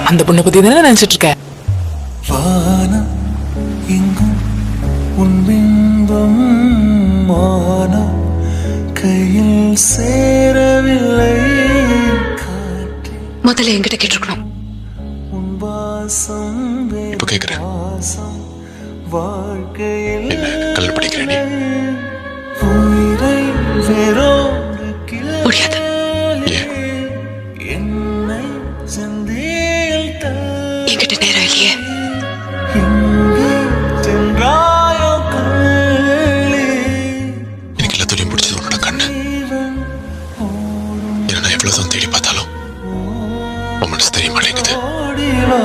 அந்த பொண்ணை பத்தி தானே நினைச்சிட்டு இருக்க? வானம் எங்கும் உன் பிம்பம் மானம் கையில் சேரவில்லை. முதல்ல என்கிட்ட கேட்டிருக்கணும். உன் வாசம் இப்ப கேக்குறேன். வாசம் வாழ்க்கையில் என்ன கல்யாணம் பண்ணிக்கிறேன்? உயிரை வேறோடு கிள்ளி முடியாது. என்னை சந்தியில் என்கிட்ட நேரம் இல்லையே. எங்கே சென்றாயோ கள்ளி எனக்கு எல்லாத்தையும் பிடிச்சது உன்னோட கண்ணு. ஏன்னா நான் எவ்வளவுதான் தேடி பார்த்தாலும் உன் மனசு தெரிய மாட்டேங்குது. ஓடிவா